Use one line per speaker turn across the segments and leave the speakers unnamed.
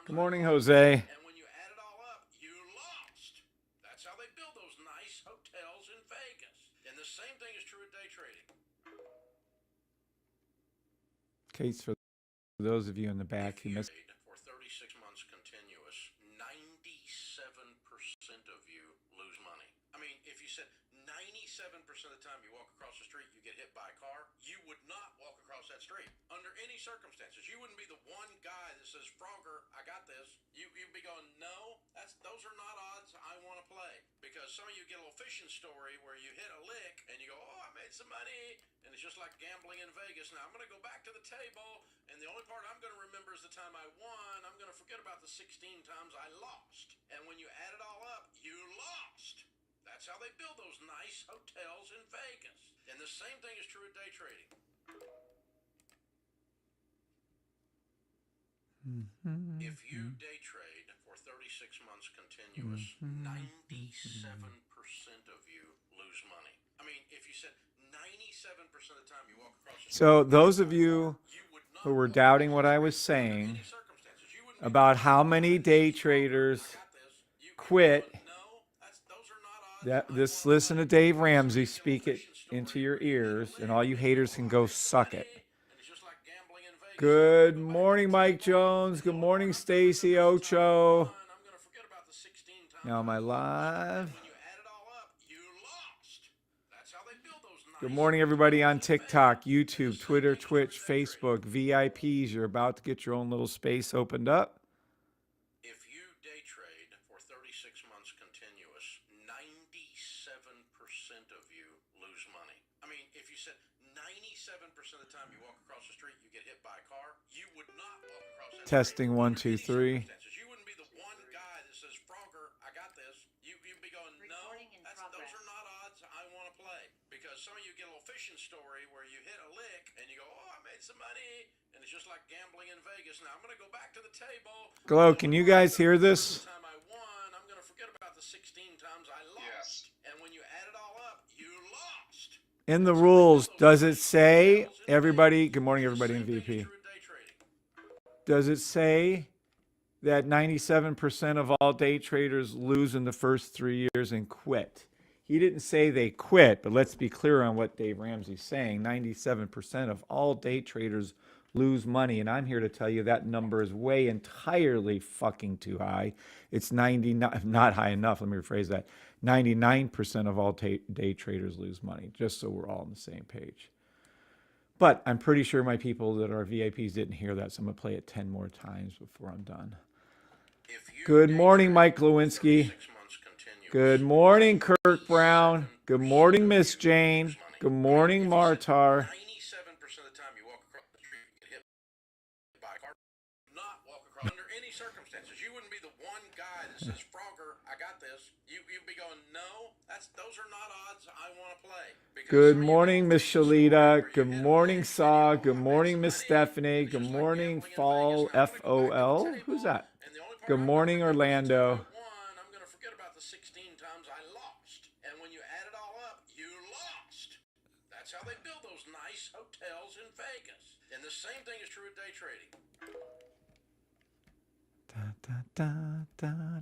Good morning, Jose.
And when you add it all up, you lost. That's how they build those nice hotels in Vegas. And the same thing is true at day trading.
Case for those of you in the back who missed.
For 36 months continuous, 97% of you lose money. I mean, if you said 97% of the time you walk across the street, you get hit by a car, you would not walk across that street under any circumstances. You wouldn't be the one guy that says, Frogger, I got this. You'd be going, no, those are not odds I want to play. Because some of you get a little fishing story where you hit a lick and you go, oh, I made some money. And it's just like gambling in Vegas. Now I'm going to go back to the table, and the only part I'm going to remember is the time I won. I'm going to forget about the 16 times I lost. And when you add it all up, you lost. That's how they build those nice hotels in Vegas. And the same thing is true at day trading. If you day trade for 36 months continuous, 97% of you lose money. I mean, if you said 97% of the time you walk across the street.
So those of you who were doubting what I was saying about how many day traders quit, this listen to Dave Ramsey speak it into your ears, and all you haters can go suck it. Good morning, Mike Jones. Good morning, Stacy Ocho. Now am I live? Good morning, everybody on TikTok, YouTube, Twitter, Twitch, Facebook, VIPs. You're about to get your own little space opened up.
If you day trade for 36 months continuous, 97% of you lose money. I mean, if you said 97% of the time you walk across the street, you get hit by a car, you would not walk across that
Testing
street.
1, 2, 3.
You wouldn't be the one guy that says, Frogger, I got this. You'd be going, no, those are not odds I want to play. Because some of you get a little fishing story where you hit a lick and you go, oh, I made some money. And it's just like gambling in Vegas. Now I'm going to go back to the table.
Glow, can you guys hear this?
The time I won, I'm going to forget about the 16 times I lost. Yes. And when you add it all up, you lost.
In the rules, does it say, everybody, good morning, everybody in VP. Does it say that 97% of all day traders lose in the first 3 years and quit? He didn't say they quit, but let's be clear on what Dave Ramsey's saying. 97% of all day traders lose money, and I'm here to tell you that number is way entirely fucking too high. It's 99, not high enough, let me rephrase that. 99% of all day traders lose money, just so we're all on the same page. But I'm pretty sure my people that are VIPs didn't hear that, so I'm going to play it 10 more times before I'm done. Good morning, Mike Lewinsky. Good morning, Kirk Brown. Good morning, Miss Jane. Good morning, Martar.
97% of the time you walk across the street, you get hit by a car. Not walk across under any circumstances. You wouldn't be the one guy that says, Frogger, I got this. You'd be going, no, those are not odds I want to play.
Good morning, Miss Shalita. Good morning, Saw. Good morning, Miss Stephanie. Good morning, Fall, FOL. Who's that? Good morning, Orlando.
I'm going to forget about the 16 times I lost. And when you add it all up, you lost. That's how they build those nice hotels in Vegas. And the same thing is true at day trading.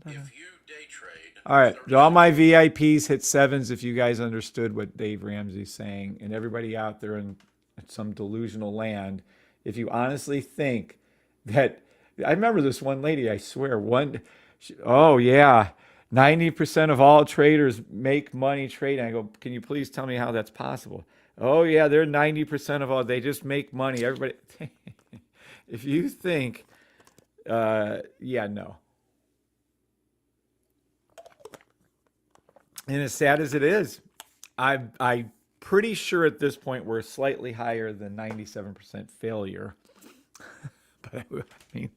If you day trade.
All right, all my VIPs hit sevens if you guys understood what Dave Ramsey's saying. And everybody out there in some delusional land, if you honestly think that, I remember this one lady, I swear, oh yeah, 90% of all traders make money trading. I go, can you please tell me how that's possible? Oh yeah, they're 90% of all, they just make money. Everybody, if you think, yeah, no. And as sad as it is, I'm pretty sure at this point we're slightly higher than 97% failure. But I mean,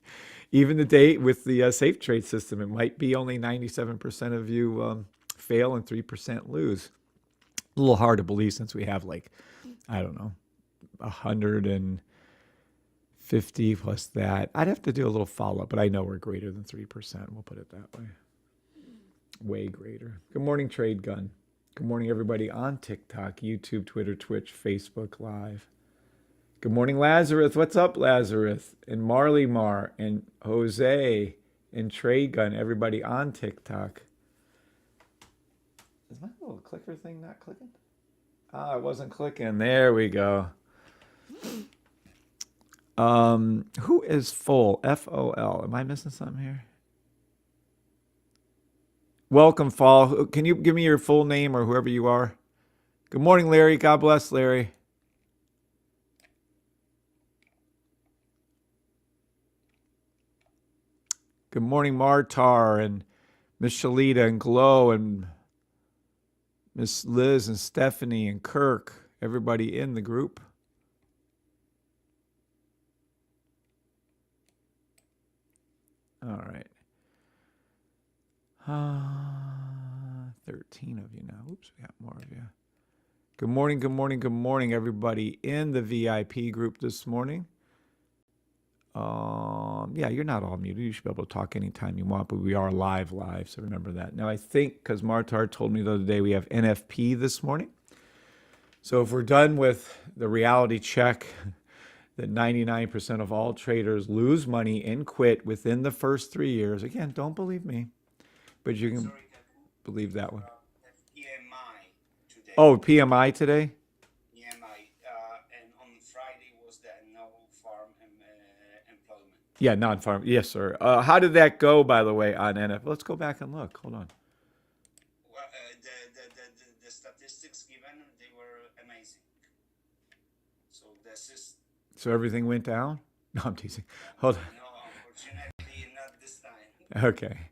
even the day with the safe trade system, it might be only 97% of you fail and 3% lose. A little hard to believe since we have like, I don't know, 150 plus that. I'd have to do a little follow-up, but I know we're greater than 3%. We'll put it that way. Way greater. Good morning, Trade Gun. Good morning, everybody on TikTok, YouTube, Twitter, Twitch, Facebook Live. Good morning, Lazarus. What's up, Lazarus? And Marley Mar and Jose and Trade Gun, everybody on TikTok. Is my little clicker thing not clicking? Ah, it wasn't clicking. There we go. Who is full? FOL. Am I missing something here? Welcome, Fall. Can you give me your full name or whoever you are? Good morning, Larry. God bless, Larry. Good morning, Martar and Miss Shalita and Glow and Miss Liz and Stephanie and Kirk. Everybody in the group. All right. 13 of you now. Oops, we got more of you. Good morning, good morning, good morning, everybody in the VIP group this morning. Yeah, you're not all muted. You should be able to talk anytime you want, but we are live, so remember that. Now, I think, because Martar told me the other day, we have NFP this morning. So if we're done with the reality check that 99% of all traders lose money and quit within the first 3 years, again, don't believe me, but you can believe that one.
PMI today.
Oh, PMI today?
PMI, and on Friday was the no farm employment.
Yeah, non-farm. Yes, sir. How did that go, by the way, on NF? Let's go back and look. Hold on.
Well, the statistics given, they were amazing. So this is
So everything went down? No, I'm teasing. Hold on.
no, unfortunately not this time.
Okay.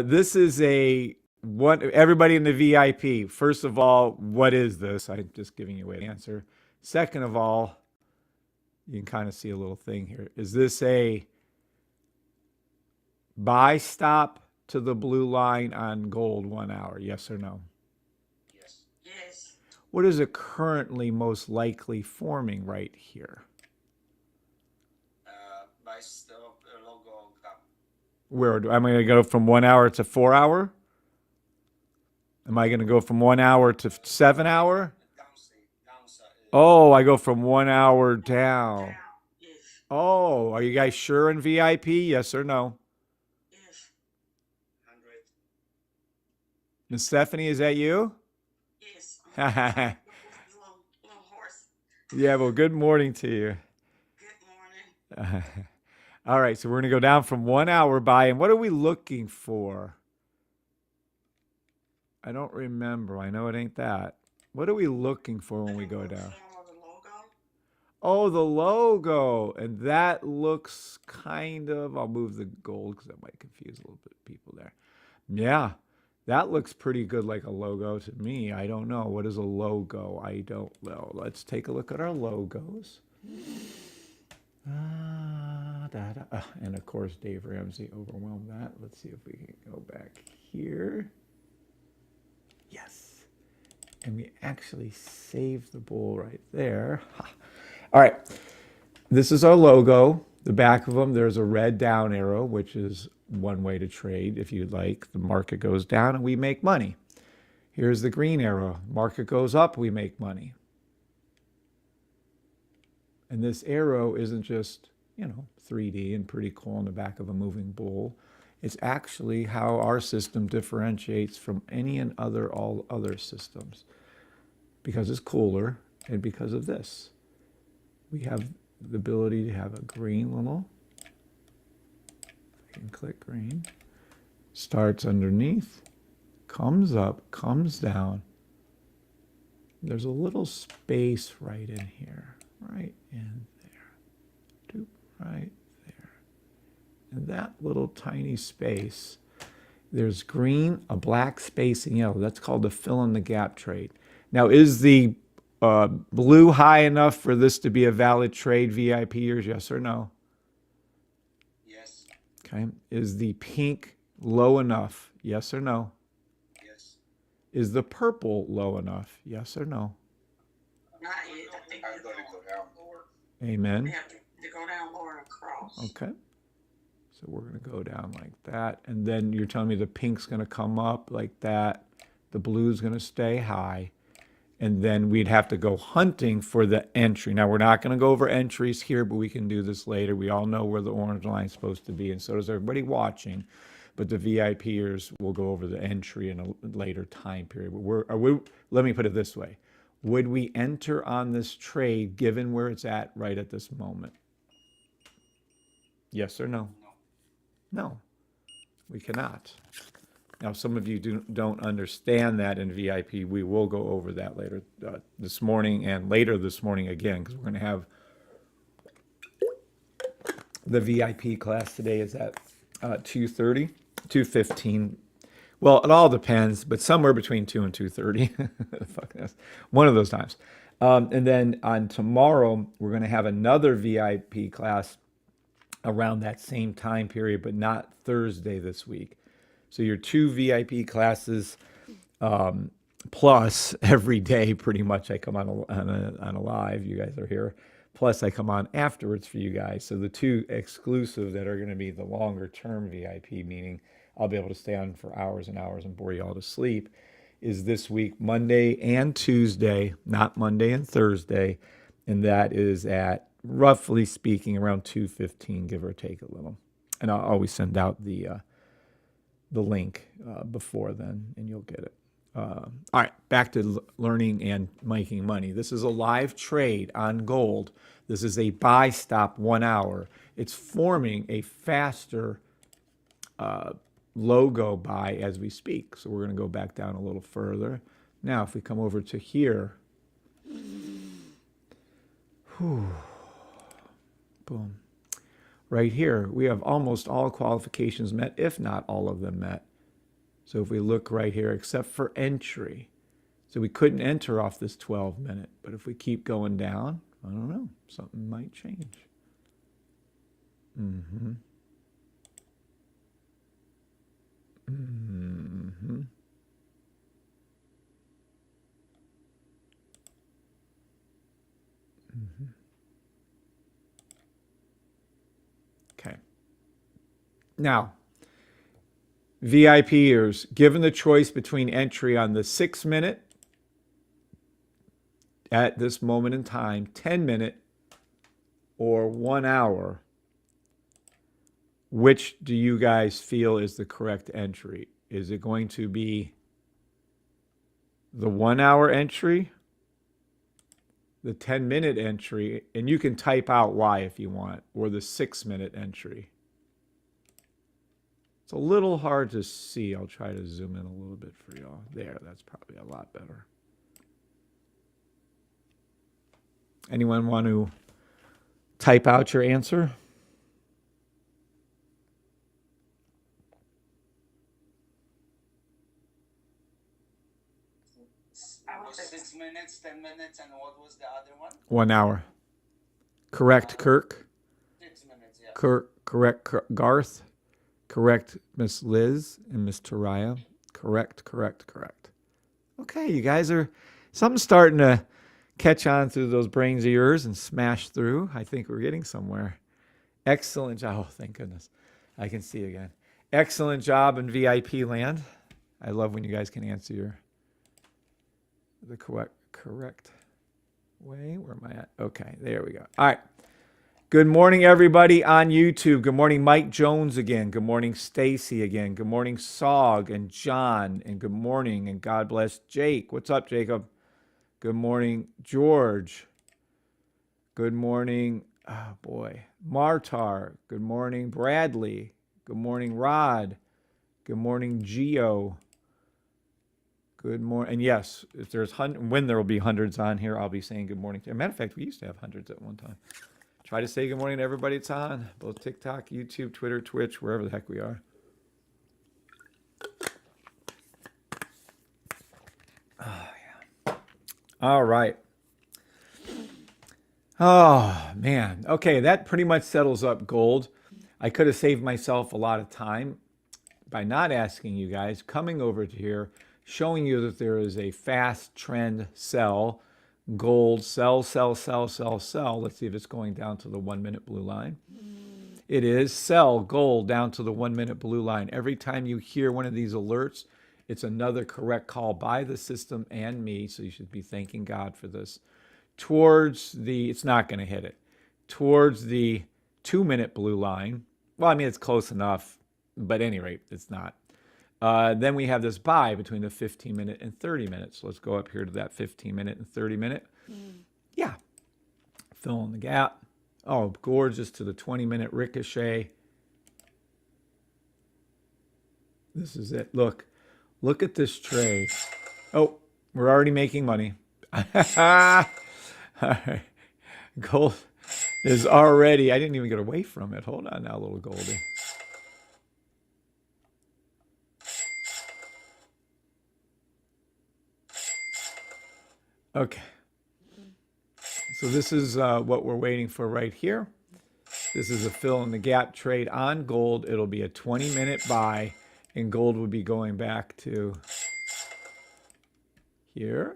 This is everybody in the VIP. First of all, what is this? I'm just giving you an answer. Second of all, you can kind of see a little thing here. Is this a buy stop to the blue line on gold 1 hour? Yes or no?
Yes.
Yes.
What is it currently most likely forming right here?
By stop logo gap.
Where am I going to go from 1 hour to 4 hour? Am I going to go from 1 hour to 7 hour?
Downside.
Oh, I go from 1 hour down.
Yes.
Oh, are you guys sure in VIP? Yes or no?
Yes.
100.
Miss Stephanie, is that you?
Yes.
Yeah,
Little horse.
well, good morning to you.
Good morning.
All right, so we're going to go down from 1 hour buy. And what are we looking for? I don't remember. I know it ain't that. What are we looking for when we go down?
Form of the logo.
Oh, the logo. And that looks kind of, I'll move the gold because that might confuse a little bit of people there. Yeah, that looks pretty good like a logo to me. I don't know. What is a logo? I don't know. Let's take a look at our logos. And of course, Dave Ramsey overwhelmed that. Let's see if we can go back here. Yes. And we actually saved the bull right there. Ha. All right. This is our logo. The back of them, there's a red down arrow, which is one way to trade if you'd like. The market goes down and we make money. Here's the green arrow. Market goes up, we make money. And this arrow isn't just, 3D and pretty cool on the back of a moving bull. It's actually how our system differentiates from any and all other systems because it's cooler and because of this. We have the ability to have a green little, I can click green, starts underneath, comes up, comes down. There's a little space right in here, right in there, doop, right there. And that little tiny space, there's green, a black space, and yellow. That's called the fill in the gap trade. Now, is the blue high enough for this to be a valid trade, VIPers? Yes or no?
Yes.
Okay. Is the pink low enough? Yes or no?
Yes.
Is the purple low enough? Yes or no?
Not yet. I think
I'm
they're
going to
going
go down.
lower. They
Amen.
have to go down lower and across.
Okay. So we're going to go down like that. And then you're telling me the pink's going to come up like that. The blue's going to stay high. And then we'd have to go hunting for the entry. Now, we're not going to go over entries here, but we can do this later. We all know where the orange line is supposed to be, and so does everybody watching. But the VIPers will go over the entry in a later time period. Let me put it this way. Would we enter on this trade given where it's at right at this moment? Yes or no? No, we cannot. Now, some of you don't understand that in VIP. We will go over that later this morning and later this morning again, because we're going to have the VIP class today is at 2:30, 2:15. Well, it all depends, but somewhere between 2 and 2:30. Fuck this. One of those times. And then on tomorrow, we're going to have another VIP class around that same time period, but not Thursday this week. So your 2 VIP classes plus every day, pretty much, I come on a live. You guys are here. Plus, I come on afterwards for you guys. So the 2 exclusive that are going to be the longer term VIP, meaning I'll be able to stay on for hours and hours and bore you all to sleep, is this week, Monday and Tuesday, not Monday and Thursday. And that is at, roughly speaking, around 2:15, give or take a little. And I'll always send out the link before then, and you'll get it. All right, back to learning and making money. This is a live trade on gold. This is a buy stop 1 hour. It's forming a faster logo buy as we speak. So we're going to go back down a little further. Now, if we come over to here, boom. Right here, we have almost all qualifications met, if not all of them met. So if we look right here, except for entry, so we couldn't enter off this 12-minute. But if we keep going down, I don't know, something might change. Okay. Now, VIPers, given the choice between entry on the 6-minute at this moment in time, 10-minute, or 1 hour, which do you guys feel is the correct entry? Is it going to be the 1 hour entry, the 10-minute entry, and you can type out why if you want, or the 6-minute entry? It's a little hard to see. I'll try to zoom in a little bit for y'all. There, that's probably a lot better. Anyone want to type out your answer?
I would say
6 minutes, 10 minutes, and what was the other one?
1 hour. Correct, Kirk.
6 minutes, yeah.
Correct, Garth. Correct, Miss Liz and Miss Taraya. Correct. Okay, you guys are, something's starting to catch on through those brains of yours and smash through. I think we're getting somewhere. Excellent job. Oh, thank goodness. I can see again. Excellent job in VIP land. I love when you guys can answer the correct way. Where am I at? Okay, there we go. All right. Good morning, everybody on YouTube. Good morning, Mike Jones again. Good morning, Stacy again. Good morning, Sog and John. And good morning, and God bless Jake. What's up, Jacob? Good morning, George. Good morning, oh boy, Martar. Good morning, Bradley. Good morning, Rod. Good morning, Geo. Good morning. And yes, if there's when there will be hundreds on here, I'll be saying good morning. As a matter of fact, we used to have hundreds at one time. Try to say good morning to everybody that's on, both TikTok, YouTube, Twitter, Twitch, wherever the heck we are. Oh, yeah. All right. Oh, man. Okay, that pretty much settles up gold. I could have saved myself a lot of time by not asking you guys, coming over to here, showing you that there is a fast trend sell. Gold, sell. Let's see if it's going down to the 1 minute blue line. It is. Sell gold down to the 1 minute blue line. Every time you hear one of these alerts, It's another correct call by the system and me, so you should be thanking God for this. It's not going to hit it, towards the 2-minute blue line. Well, I mean, it's close enough, but at any rate, it's not. Then we have this buy between the 15-minute and 30 minutes. So let's go up here to that 15-minute and 30-minute. Yeah. Fill in the gap. Oh, gorgeous to the 20-minute ricochet. This is it. Look at this trade. Oh, we're already making money. All right. Gold is already, I didn't even get away from it. Hold on now, little Goldie. Okay. So this is what we're waiting for right here. This is a fill in the gap trade on gold. It'll be a 20-minute buy, and gold will be going back to here.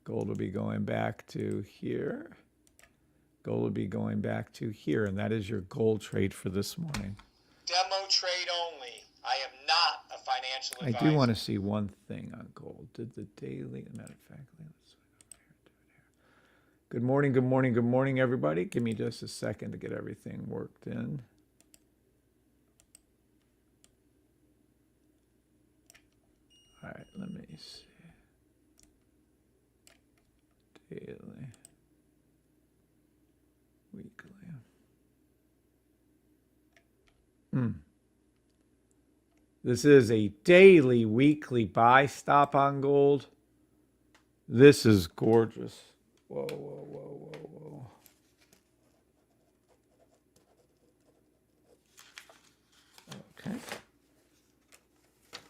Gold will be going back to here. Gold will be going back to here, and that is your gold trade for this morning.
Demo trade only. I am not a financial
I
advisor.
do want to see one thing on gold. Did the daily, matter of fact, let's good morning, good morning, good morning, everybody. Give me just a second to get everything worked in. All right, let me see. Daily, weekly. This is a daily, weekly buy stop on gold. This is gorgeous. Whoa, whoa, whoa, whoa, whoa. Okay.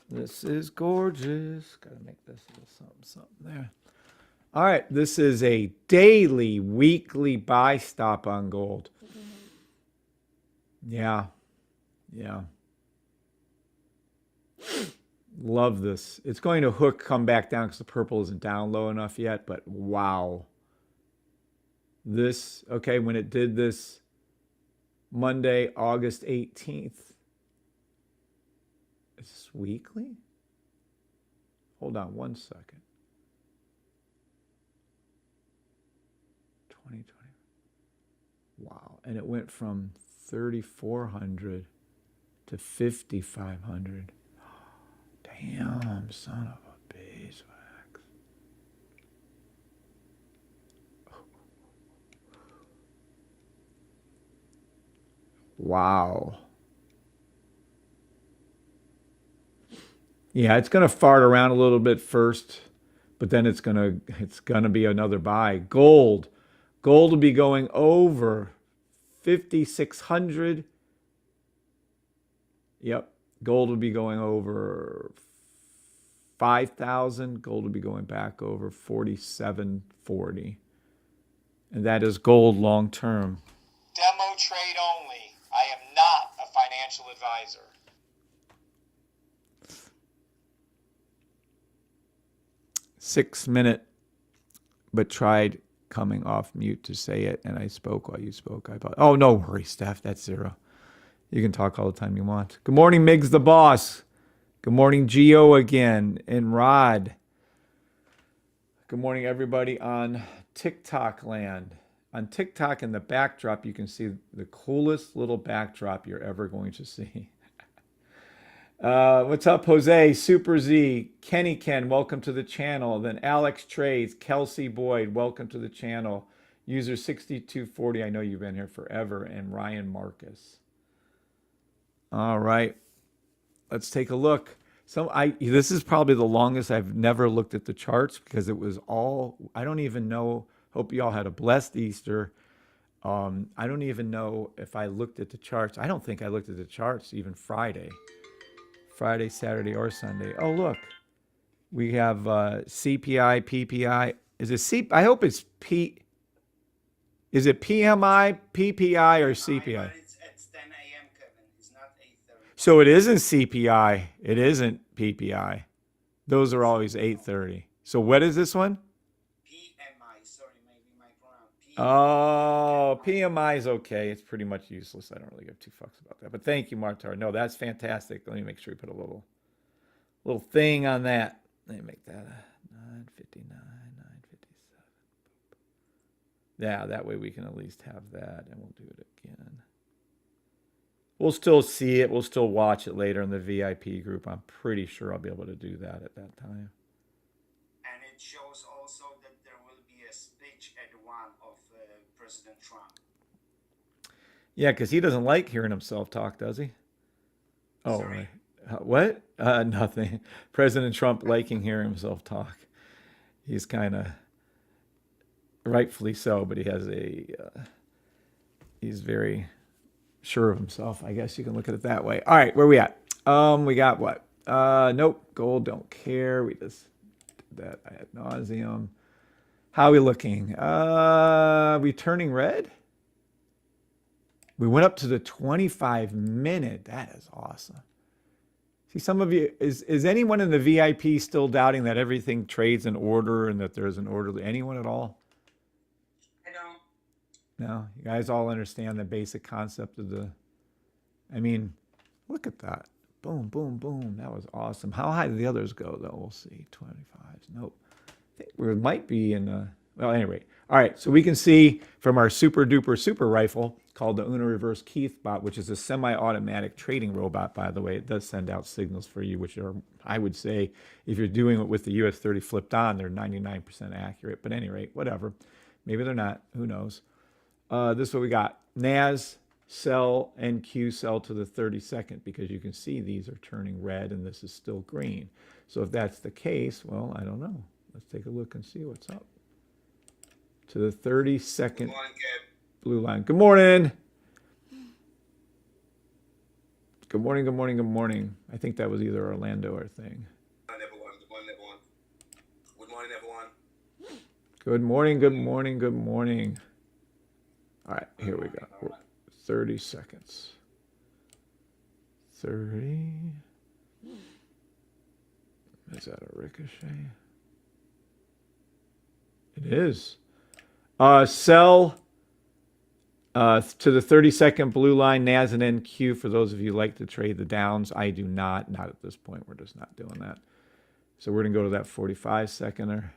This is gorgeous. Got to make this a little something there. All right. This is a daily, weekly buy stop on gold. Yeah. Yeah. Love this. It's going to hook, come back down because the purple isn't down low enough yet, but wow. This, okay, when it did this Monday, August 18th. Is this weekly? Hold on one second. 2020. Wow. And it went from 3,400 to 5,500. Damn, son of a beeswax. Wow. Yeah, it's going to fart around a little bit first, but then it's going to be another buy. Gold will be going over 5,600. Yep. Gold will be going over 5,000. Gold will be going back over 4740. And that is gold long term.
Demo trade only. I am not a financial advisor.
Six-minute, but tried coming off mute to say it, and I spoke while you spoke. Oh, no worries, Steph. That's zero. You can talk all the time you want. Good morning, Miggs the boss. Good morning, Gio again, and Rod. Good morning, everybody on TikTok land. On TikTok, in the backdrop, you can see the coolest little backdrop you're ever going to see. What's up, Jose, Super Z, Kenny Ken, welcome to the channel. Then Alex Trades, Kelsey Boyd, welcome to the channel. User 6240, I know you've been here forever, and Ryan Marcus. All right, let's take a look. This is probably the longest I've never looked at the charts because it was all, I don't even know. Hope you all had a blessed Easter. I don't even know if I looked at the charts. I don't think I looked at the charts even Friday, Saturday, or Sunday. Oh, look, we have CPI, PPI. Is it I hope it's Is it PMI, PPI, or CPI?
But it's 10 a.m., Kevin. It's not 8:30.
So it isn't CPI. It isn't PPI. Those are always 8:30. So what is this one?
PMI. Sorry, maybe my pronoun.
Oh, PMI is okay. It's pretty much useless. I don't really give two fucks about that. But thank you, Martar. No, that's fantastic. Let me make sure we put a little thing on that. Let me make that a 959, 957. Yeah, that way we can at least have that, and we'll do it again. We'll still see it. We'll still watch it later in the VIP group. I'm pretty sure I'll be able to do that at that time.
And it shows also that there will be a speech at one of President Trump.
Yeah, because he doesn't like hearing himself talk, does he? Oh,
Sorry?
what? Nothing. President Trump liking hearing himself talk. He's kind of rightfully so, but he has he's very sure of himself. I guess you can look at it that way. All right, where we at? We got what? Nope. Gold, don't care. We just did that ad nauseum. How are we looking? We turning red? We went up to the 25-minute. That is awesome. See, some of you, is anyone in the VIP still doubting that everything trades in order and that there's an orderly? Anyone at all?
I don't.
No, you guys all understand the basic concept of I mean, look at that. Boom, boom, boom. That was awesome. How high did the others go, though? We'll see. 25s. Nope. I think we might be in well, anyway. All right, so we can see from our super duper super rifle called the Una Reverse Keith bot, which is a semi-automatic trading robot, by the way. It does send out signals for you, which are, I would say, if you're doing it with the US-30 flipped on, they're 99% accurate. But at any rate, whatever. Maybe they're not. Who knows? This is what we got. NAS, sell, NQ, sell to the 32nd, because you can see these are turning red and this is still green. So if that's the case, well, I don't know. Let's take a look and see what's up. To the 32nd
Good morning, Gabe.
blue line. Good morning. Good morning, good morning, good morning. I think that was either Orlando or thing.
Good morning, everyone. Good morning, everyone. Good morning, everyone.
Good morning, good morning, good morning. All right, here we go. 30 seconds. 30. Is that a ricochet? It is. Sell to the 32nd blue line, NAS and NQ, for those of you who like to trade the downs. I do not. Not at this point. We're just not doing that. So we're going to go to that 45-seconder.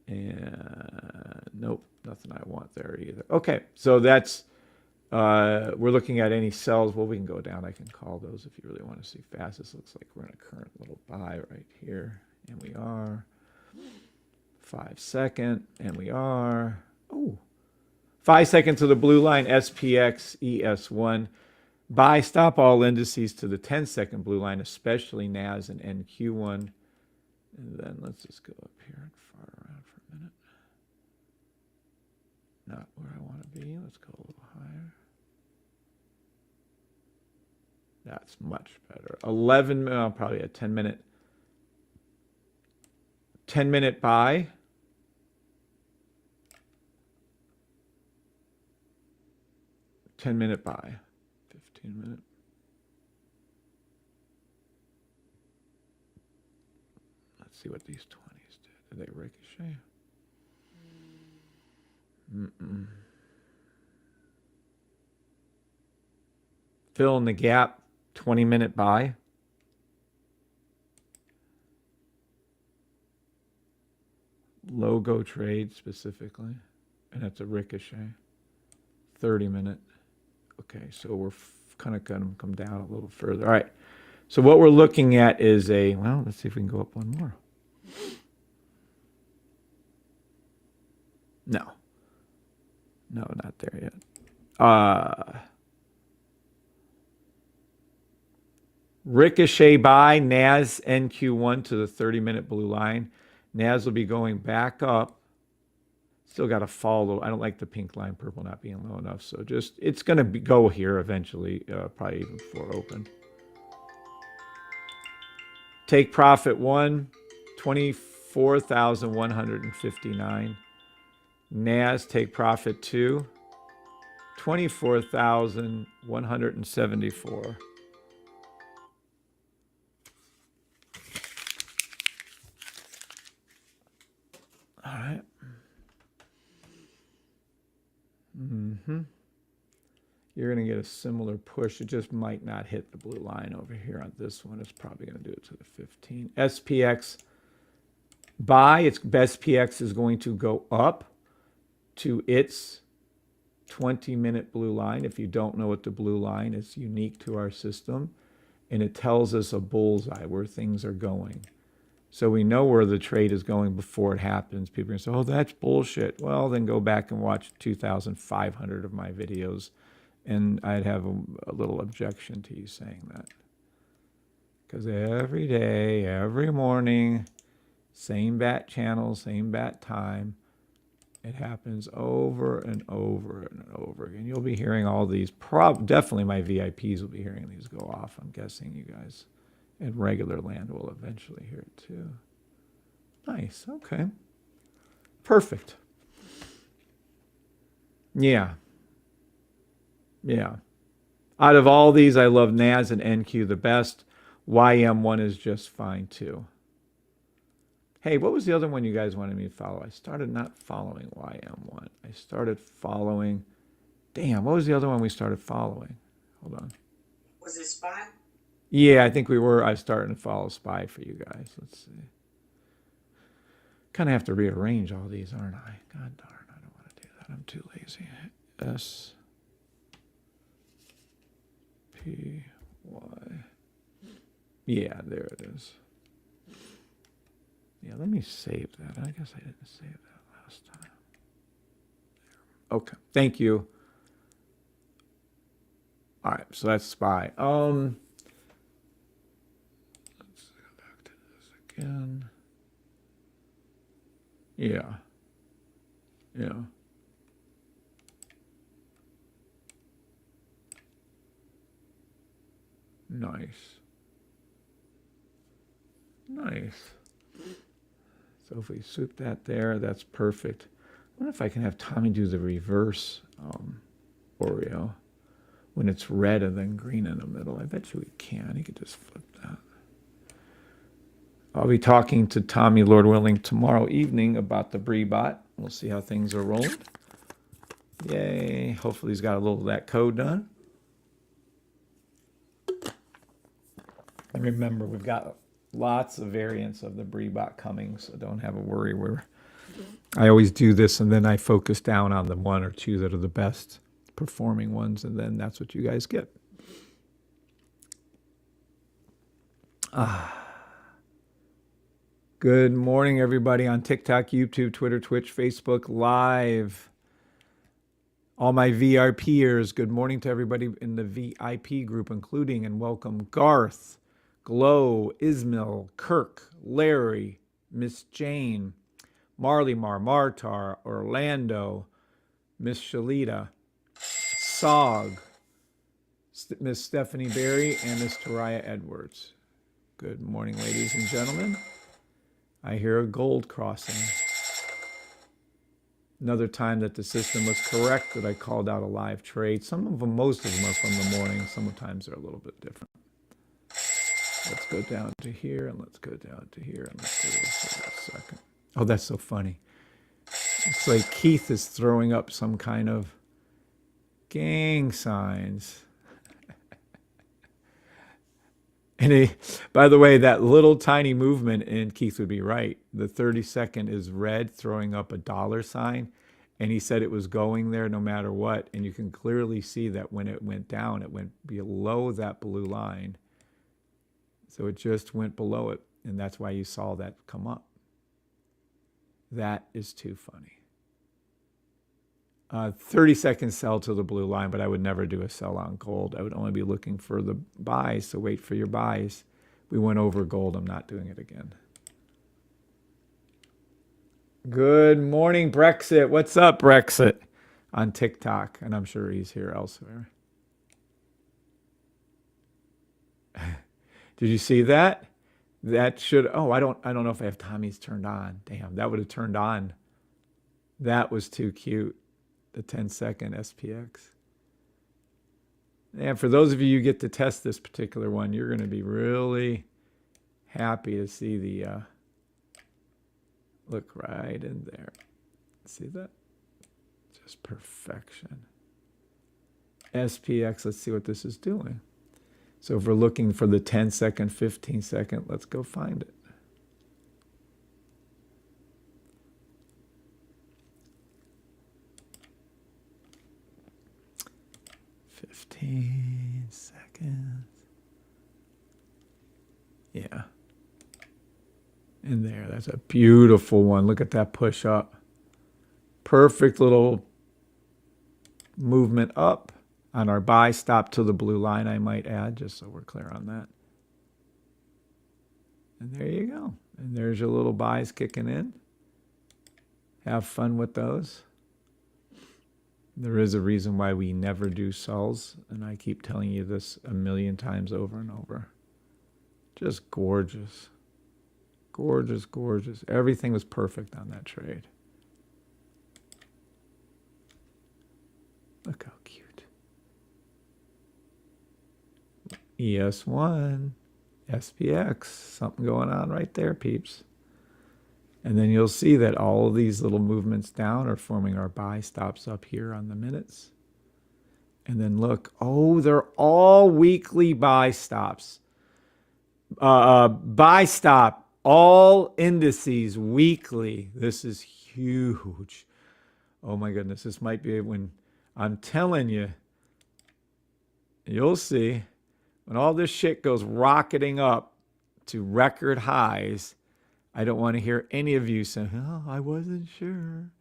And nope, nothing I want there either. Okay, so that's, we're looking at any sells. Well, we can go down. I can call those if you really want to see fast. This looks like we're in a current little buy right here. And we are. 5 second, and we are. Oh, 5 seconds to the blue line, SPX, ES1. Buy, stop all indices to the 10-second blue line, especially NAS and NQ1. And then let's just go up here and far around for a minute. Not where I want to be. Let's go a little higher. That's much better. 11, probably a 10-minute. 10-minute buy. Ten-minute buy. 15-minute. Let's see what these 20s did. Did they ricochet? Fill in the gap. 20-minute buy. Logo trade specifically, and that's a ricochet. 30-minute. Okay, so we're kind of going to come down a little further. All right, so what we're looking at is well, let's see if we can go up one more. No, not there yet. Ricochet buy, NAS NQ1 to the 30-minute blue line. NAS will be going back up. Still got to follow. I don't like the pink line, purple not being low enough. So just, it's going to go here eventually, probably even before open. Take profit 1, 24,159. NAS take profit 2, 24,174. All right. you're going to get a similar push. It just might not hit the blue line over here on this one. It's probably going to do it to the 15. SPX buy. Its SPX is going to go up to its 20-minute blue line. If you don't know what the blue line is, unique to our system, and it tells us a bullseye where things are going. So we know where the trade is going before it happens. People are going to say, oh, that's bullshit. Well, then go back and watch 2,500 of my videos, and I'd have a little objection to you saying that. Because every day, every morning, same bat channel, same bat time, it happens over and over and over again. You'll be hearing all these. Definitely my VIPs will be hearing these go off. I'm guessing you guys in regular land will eventually hear it too. Nice. Okay. Perfect. Yeah. Yeah. Out of all these, I love NAS and NQ the best. YM1 is just fine too. Hey, what was the other one you guys wanted me to follow? I started not following YM1. I started following... Damn, what was the other one we started following? Hold on.
Was it SPY?
Yeah, I think we were. I was starting to follow SPY for you guys. Let's see. Kind of have to rearrange all these, aren't I? God darn, I don't want to do that. I'm too lazy. S P Y. Yeah, there it is. Yeah, let me save that. I guess I didn't save that last time. Okay, thank you. All right, so that's SPY. Let's go back to this again. Yeah. Yeah. Nice. Nice. So if we suit that there, that's perfect. I wonder if I can have Tommy do the reverse Oreo when it's red and then green in the middle. I bet you we can. He could just flip that. I'll be talking to Tommy, Lord willing, tomorrow evening about the BreeBot. We'll see how things are rolling. Yay. Hopefully he's got a little of that code done. And remember, we've got lots of variants of the BreeBot coming, so don't have a worry. I always do this, and then I focus down on the one or two that are the best performing ones, and then that's what you guys get. Good morning, everybody on TikTok, YouTube, Twitter, Twitch, Facebook, Live. All my VIPers, good morning to everybody in the VIP group, including and welcome Garth, Glow, Ismail, Kirk, Larry, Miss Jane, Marley Martar, Orlando, Miss Shalita, Sog, Miss Stephanie Berry, and Miss Taraya Edwards. Good morning, ladies and gentlemen. I hear a gold crossing. Another time that the system was correct that I called out a live trade. Some of them, most of them are from the morning. Sometimes they're a little bit different. Let's go down to here, and let's go down to here, and let's do this for a second. Oh, that's so funny. It's like Keith is throwing up some kind of gang signs. And by the way, that little tiny movement, and Keith would be right, the 30-second is red, throwing up a dollar sign. And he said it was going there no matter what. And you can clearly see that when it went down, it went below that blue line. So it just went below it. And that's why you saw that come up. That is too funny. 30-second sell to the blue line, but I would never do a sell on gold. I would only be looking for the buys, so wait for your buys. We went over gold. I'm not doing it again. Good morning, Brexit. What's up, Brexit? On TikTok, and I'm sure he's here elsewhere. Did you see that? That should, I don't know if I have Tommy's turned on. Damn, that would have turned on. That was too cute. The 10-second SPX. And for those of you who get to test this particular one, you're going to be really happy to see the, look right in there. See that? Just perfection. SPX, let's see what this is doing. So if we're looking for the 10-second, 15-second, let's go find it. Seconds. Yeah. In there. That's a beautiful one. Look at that push up. Perfect little movement up on our buy stop to the blue line, I might add, just so we're clear on that. And there you go. And there's your little buys kicking in. Have fun with those. There is a reason why we never do sells, and I keep telling you this a million times over and over. Just gorgeous. Gorgeous, gorgeous. Everything was perfect on that trade. Look how cute. ES1, SPX, something going on right there, peeps. And then you'll see that all of these little movements down are forming our buy stops up here on the minutes. And then look, oh, they're all weekly buy stops. Buy stop, all indices weekly. This is huge. Oh my goodness, this might be when, I'm telling you, you'll see, when all this shit goes rocketing up to record highs, I don't want to hear any of you saying, oh, I wasn't sure.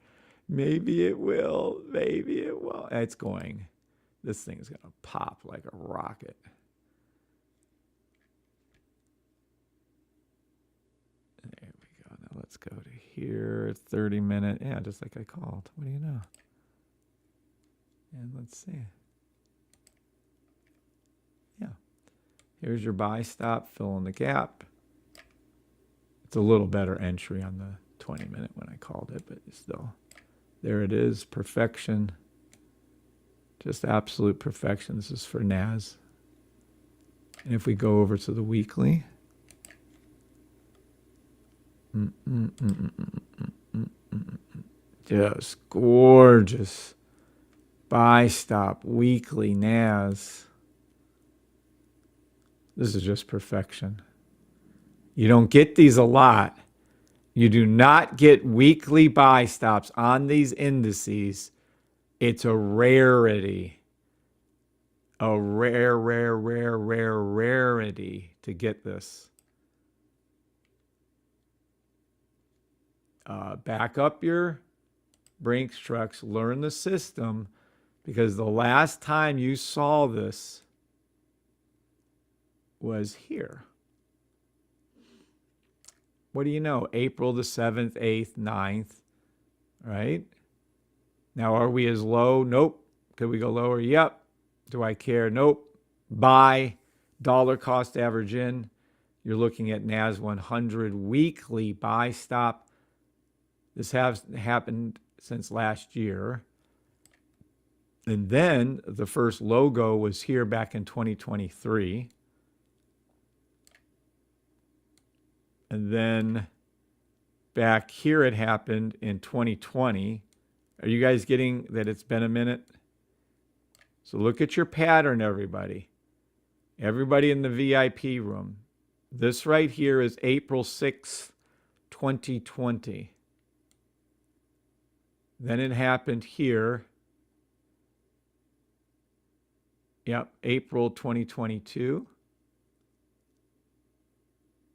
Maybe it will. Maybe it will. It's going. This thing is going to pop like a rocket. There we go. Now let's go to here. 30-minute. Yeah, just like I called. What do you know? And let's see. Yeah. Here's your buy stop. Fill in the gap. It's a little better entry on the 20-minute when I called it, but still. There it is. Perfection. Just absolute perfection. This is for NAS. And if we go over to the weekly. Just gorgeous. Buy stop. Weekly NAS. This is just perfection. You don't get these a lot. You do not get weekly buy stops on these indices. It's a rarity. A rarity to get this. Back up your Brinks trucks. Learn the system. Because the last time you saw this was here. What do you know? April the 7th, 8th, 9th, right? Now, are we as low? Nope. Could we go lower? Yep. Do I care? Nope. Buy. Dollar cost average in. You're looking at NAS 100 weekly buy stop. This has happened since last year. And then the first logo was here back in 2023. And then back here it happened in 2020. Are you guys getting that it's been a minute? So look at your pattern, everybody. Everybody in the VIP room. This right here is April 6th, 2020. Then it happened here. Yep, April 2022.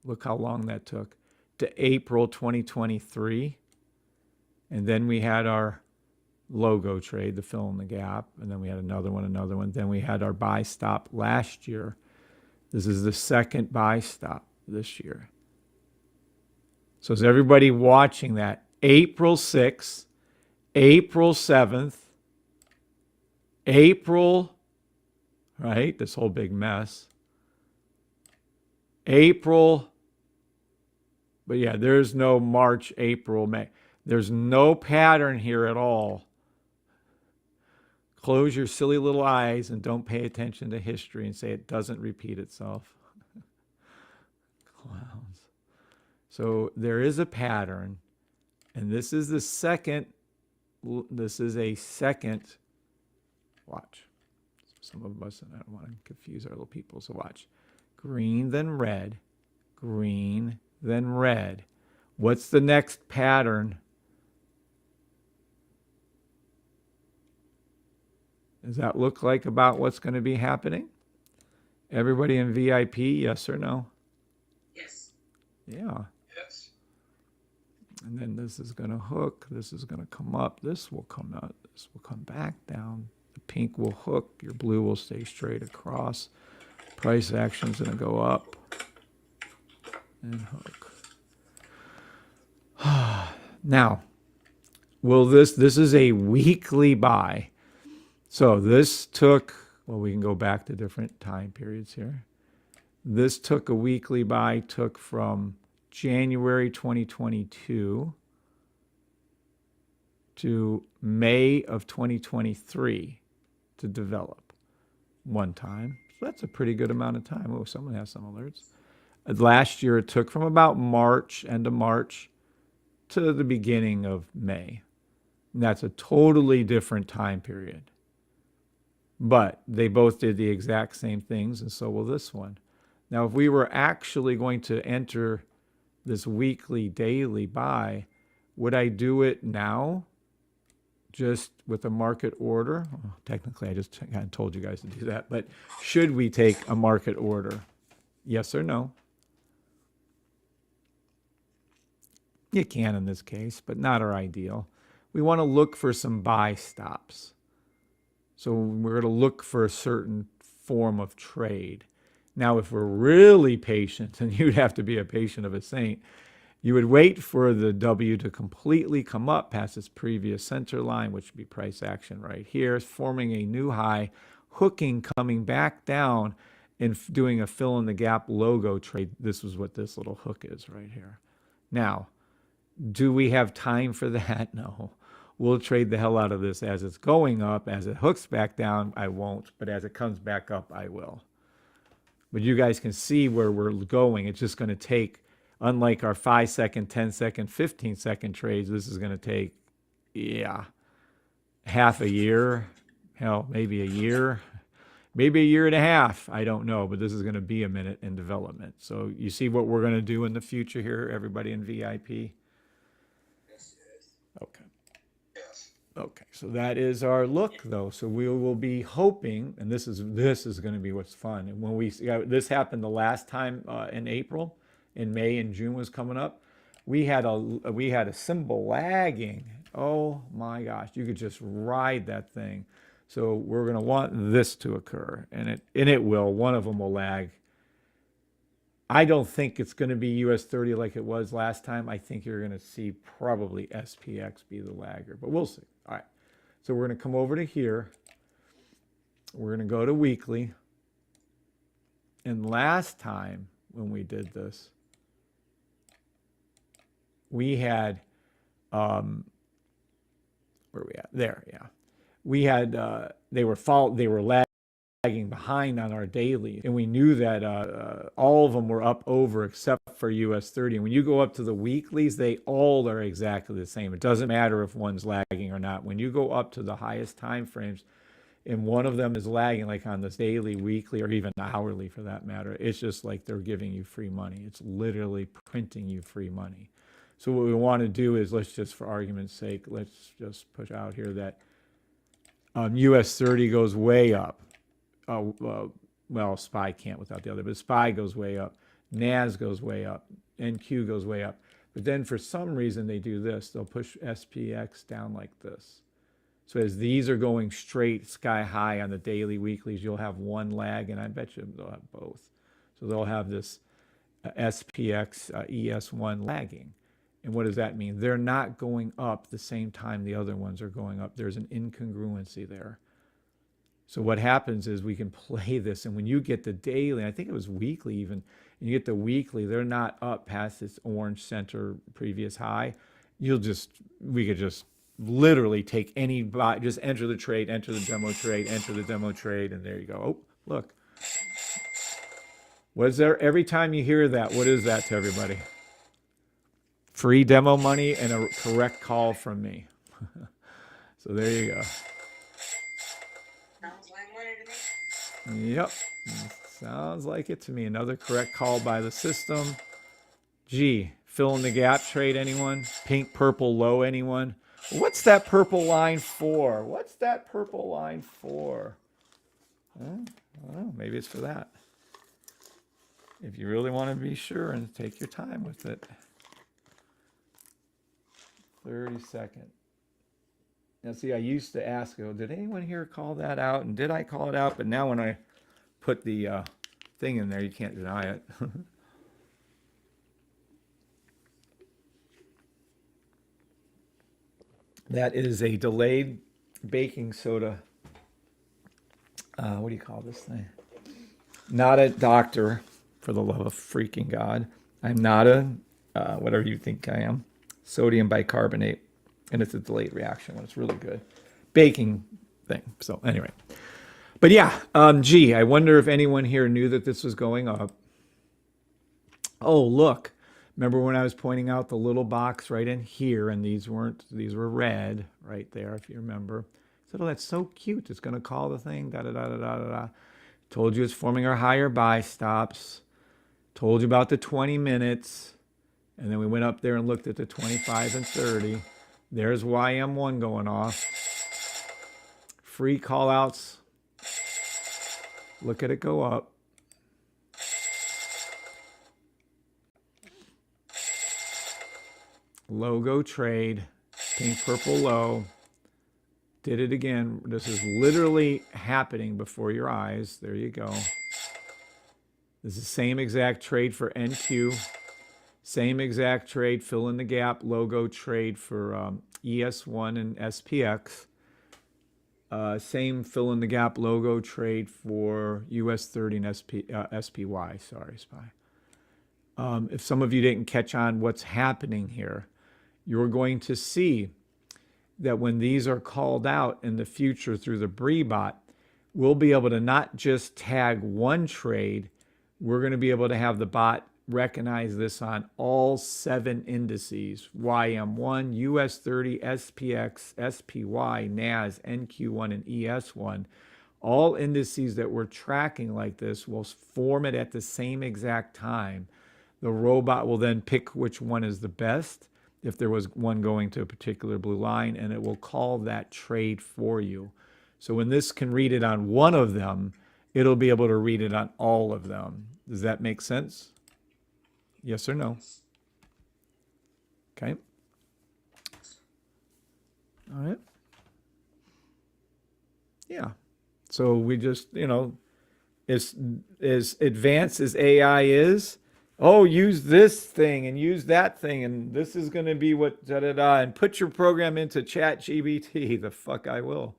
Look how long that took. To April 2023. And then we had our logo trade, the fill in the gap. And then we had another one. Then we had our buy stop last year. This is the second buy stop this year. So is everybody watching that? April 6th, April 7th, April, right? This whole big mess. April, but yeah, there's no March, April, May. There's no pattern here at all. Close your silly little eyes and don't pay attention to history and say it doesn't repeat itself. Clowns. So there is a pattern, and this is the second. This is a second. Watch. some of us, and I don't want to confuse our little people. So watch. Green, then red. Green, then red. What's the next pattern? Does that look like about what's going to be happening? Everybody in VIP, yes or no?
Yes.
Yeah.
Yes.
And then this is going to hook. This is going to come up. This will come out. This will come back down. The pink will hook. Your blue will stay straight across. Price action's going to go up and hook. Now, will this is a weekly buy. So this took, well, we can go back to different time periods here. This took a weekly buy, took from January 2022 to May of 2023 to develop one time. So that's a pretty good amount of time. Oh, someone has some alerts. Last year, it took from about March, end of March, to the beginning of May. And that's a totally different time period. But they both did the exact same things, and so will this one. Now, if we were actually going to enter this weekly, daily buy, would I do it now just with a market order? Well, technically, I just kind of told you guys to do that, but should we take a market order? Yes or no? You can in this case, but not our ideal. We want to look for some buy stops. So we're going to look for a certain form of trade. Now, if we're really patient, and you'd have to be a patient of a saint, you would wait for the W to completely come up past its previous center line, which would be price action right here, forming a new high, hooking, coming back down, and doing a fill in the gap logo trade. This is what this little hook is right here. Now, do we have time for that? No. We'll trade the hell out of this as it's going up. As it hooks back down, I won't. But as it comes back up, I will. But you guys can see where we're going. It's just going to take, unlike our 5-second, 10-second, 15-second trades, this is going to take, half a year. Hell, maybe a year. Maybe a year and a half. I don't know. But this is going to be a minute in development. So you see what we're going to do in the future here, everybody in VIP? Okay. Okay, so that is our look, though. So we will be hoping, and this is going to be what's fun. And when this happened the last time in April, in May and June was coming up, we had a symbol lagging. Oh my gosh, you could just ride that thing. So we're going to want this to occur, and it will. One of them will lag. I don't think it's going to be US 30 like it was last time. I think you're going to see probably SPX be the lagger, but we'll see. All right, so we're going to come over to here. We're going to go to weekly. And last time when we did this, we had, where are we at? There, yeah. We had, they were lagging behind on our daily, and we knew that all of them were up over except for US 30. And when you go up to the weeklies, they all are exactly the same. It doesn't matter if one's lagging or not. When you go up to the highest time frames and one of them is lagging, like on this daily, weekly, or even hourly for that matter, it's just like they're giving you free money. It's literally printing you free money. So what we want to do is, let's just, for argument's sake, let's just push out here that US 30 goes way up. Well, SPY can't without the other, but SPY goes way up. NAS goes way up. NQ goes way up. But then for some reason they do this. They'll push SPX down like this. So as these are going straight sky high on the daily, weeklies, you'll have one lag, and I bet you they'll have both. So they'll have this SPX ES1 lagging. And what does that mean? They're not going up the same time the other ones are going up. There's an incongruency there. So what happens is we can play this, and when you get the daily, I think it was weekly even, and you get the weekly, they're not up past this orange center previous high. We could just literally take any, just enter the trade, enter the demo trade, enter the demo trade, and there you go. Oh, look. Was there, every time you hear that, what is that to everybody? Free demo money and a correct call from me. So there you go.
Sounds like money to me.
Yep. Sounds like it to me. Another correct call by the system. G, fill in the gap trade, anyone? Pink, purple, low, anyone? What's that purple line for? What's that purple line for? I don't know. Maybe it's for that. If you really want to be sure and take your time with it. 30 seconds. Now, see, I used to ask, did anyone here call that out? And did I call it out? But now when I put the thing in there, you can't deny it. That is a delayed baking soda. What do you call this thing? Not a doctor, for the love of freaking God. I'm not a, whatever you think I am, sodium bicarbonate. And it's a delayed reaction when it's really good. Baking thing. So anyway. But yeah, gee, I wonder if anyone here knew that this was going up. Oh, look. Remember when I was pointing out the little box right in here, and these were red right there, if you remember. I said, oh, that's so cute. It's going to call the thing, da-da-da-da-da-da. Told you it's forming our higher buy stops. Told you about the 20 minutes. And then we went up there and looked at the 25 and 30. There's YM1 going off. Free call outs. Look at it go up. Logo trade. Pink, purple, low. Did it again. This is literally happening before your eyes. There you go. This is the same exact trade for NQ. Same exact trade, fill in the gap, logo trade for ES1 and SPX. Same fill in the gap logo trade for US30 and SPY. Sorry, SPY. If some of you didn't catch on what's happening here, you're going to see that when these are called out in the future through the BREBot, we'll be able to not just tag one trade, we're going to be able to have the bot recognize this on all 7 indices: YM1, US30, SPX, SPY, NAS, NQ1, and ES1. All indices that we're tracking like this will form it at the same exact time. The robot will then pick which one is the best, if there was one going to a particular blue line, and it will call that trade for you. So when this can read it on one of them, it'll be able to read it on all of them. Does that make sense? Yes or no? Okay. All right. Yeah. So we just, as advanced as AI is, use this thing and use that thing, and this is going to be what da-da-da, and put your program into ChatGPT. The fuck I will.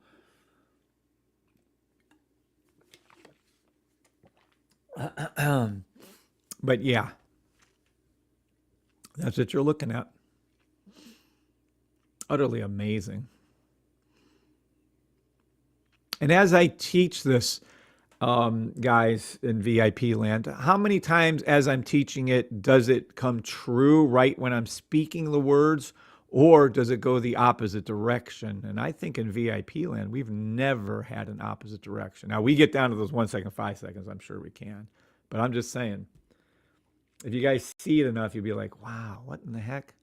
But yeah. That's what you're looking at. Utterly amazing. And as I teach this, guys in VIP land, how many times as I'm teaching it, does it come true right when I'm speaking the words, or does it go the opposite direction? And I think in VIP land, we've never had an opposite direction. Now, we get down to those 1 second, 5 seconds, I'm sure we can. But I'm just saying, if you guys see it enough, you'll be like, wow, what in the heck?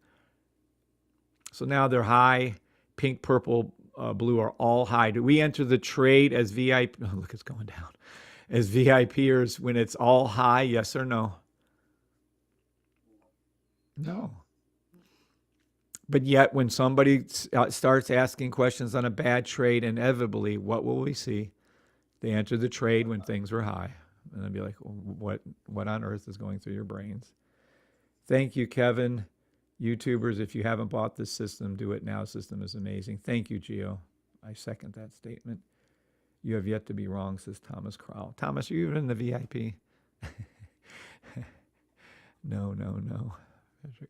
So now they're high. Pink, purple, blue are all high. Do we enter the trade as VIP? Oh, look, it's going down. As VIPers when it's all high, yes or no? No. But yet when somebody starts asking questions on a bad trade, inevitably, what will we see? They enter the trade when things were high. And I'd be like, what on earth is going through your brains? Thank you, Kevin. YouTubers, if you haven't bought this system, do it now. The system is amazing. Thank you, Gio. I second that statement. You have yet to be wrong, says Thomas Crowell. Thomas, are you even in the VIP? No.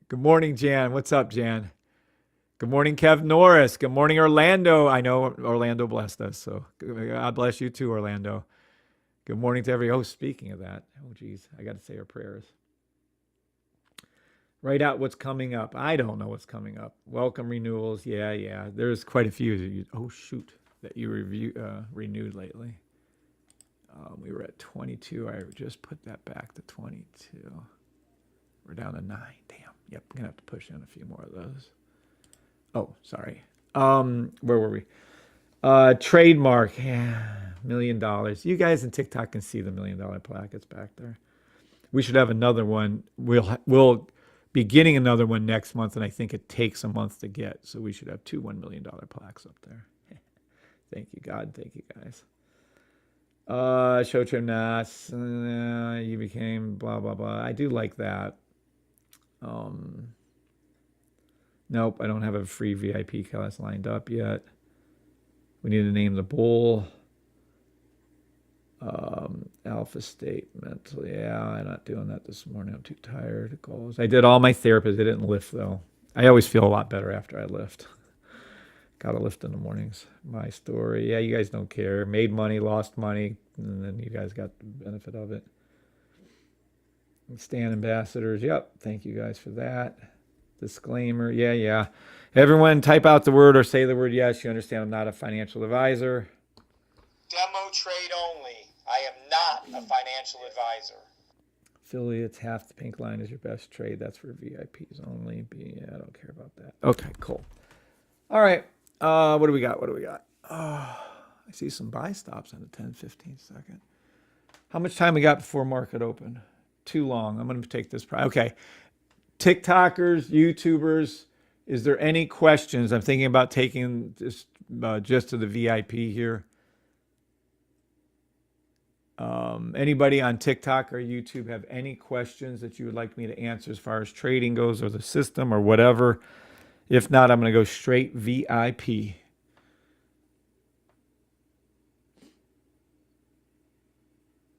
Good morning, Jan. What's up, Jan? Good morning, Kev Norris. Good morning, Orlando. I know Orlando blessed us, so God bless you too, Orlando. Good morning to every host. Speaking of that, geez, I got to say our prayers. Write out what's coming up. I don't know what's coming up. Welcome renewals. Yeah. There's quite a few that you renewed lately. We were at 22. I just put that back to 22. We're down to 9. Damn. Yep. I'm gonna have to push in a few more of those. Oh, sorry. Where were we? Trademark. Yeah, $1 million. You guys in TikTok can see the $1 million plaque. It's back there. We should have another one. We'll be getting another one next month, and I think it takes a month to get. So we should have 2 $1 million plaques up there. Thank you, God. Thank you, guys. Show trim Nas. You became blah blah blah. I do like that. Nope, I don't have a free VIP class lined up yet. We need to name the bull. Alpha statement. Yeah, I'm not doing that this morning. I'm too tired. Goals. I did all my therapies. I didn't lift though. I always feel a lot better after I lift. Gotta lift in the mornings. My story. Yeah, you guys don't care. Made money, lost money, and then you guys got the benefit of it. Stan ambassadors. Yep. Thank you guys for that. Disclaimer. Yeah. Everyone type out the word or say the word yes. You understand I'm not a financial advisor.
Demo trade only. I am not a financial advisor.
Affiliates, half the pink line is your best trade. That's for VIPs only. I don't care about that. Okay, cool. All right. What do we got? I see some buy stops in a 10-15 second. How much time we got before market open? Too long. I'm going to take this. Okay. TikTokers, YouTubers, is there any questions? I'm thinking about taking this just to the VIP here. Anybody on TikTok or YouTube have any questions that you would like me to answer as far as trading goes or the system or whatever? If not, I'm going to go straight VIP.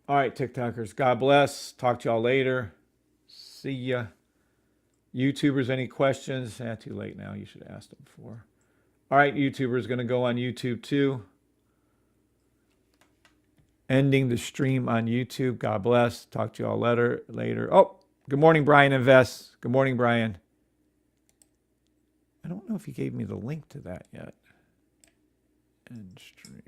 All right, TikTokers, God bless. Talk to y'all later. See ya. YouTubers, any questions? Too late now. You should have asked them before. All right, YouTubers, going to go on YouTube too. Ending the stream on YouTube. God bless. Talk to y'all later. Oh, good morning, Brian Invest. Good morning, Brian. I don't know if he gave me the link to that yet. End stream.